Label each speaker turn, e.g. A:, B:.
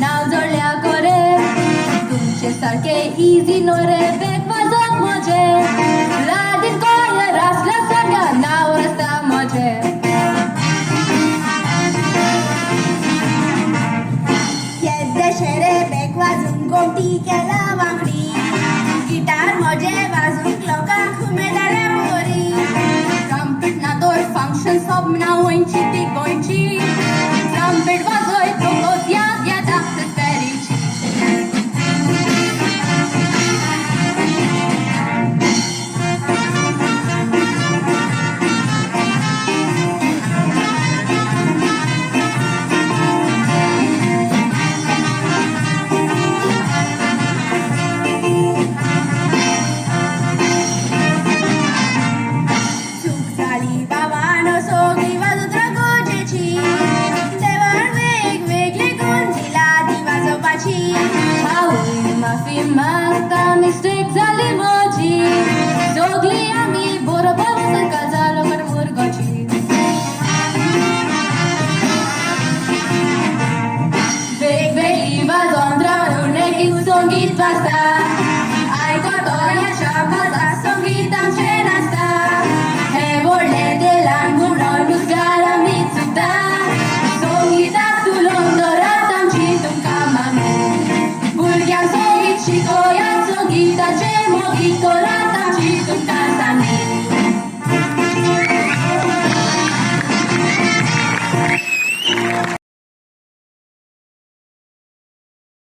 A: नाव जोडल्या कोरे तुमचे सारखे इझी नोरे बेग वाजत मजे लादीन कोयर असल्या सगळ्या नाव रस्ता मजे
B: येद्दे शेरे बेग वाजून गोमटी केला वांगडी गिटार मजे वाजूंक लोकांक उमेदाले पोरी
A: ट्रम्पेट ना दोर फंक्शन सब ना वयची ती गोंयची ट्रम्पेट वाजोय तो याद येता फेरीची
B: चूक झाली बाबानो सोगळी वाजत रगोजेची देवान वेगवेगळी गुण दिला ती वाजोवपाची
A: हांव माफी मागता मिस्टेक जाली म्हजी सगळी आमी बरोबर सरका जालो मुरगोची वेगवेगळी वाजोंत्रां म्हणून एक संगीत वाजता आयकतोऱ्याच्या मजात संगीत आमचें नाचता हे व्हडले ते ल्हान म्हणून नुस्त्यार आमी चुकता संगीताक तुलोवन धरात आमची तुमकां मानू भुरग्यांक संगीत शिकोयात संगीताचे मोगी करात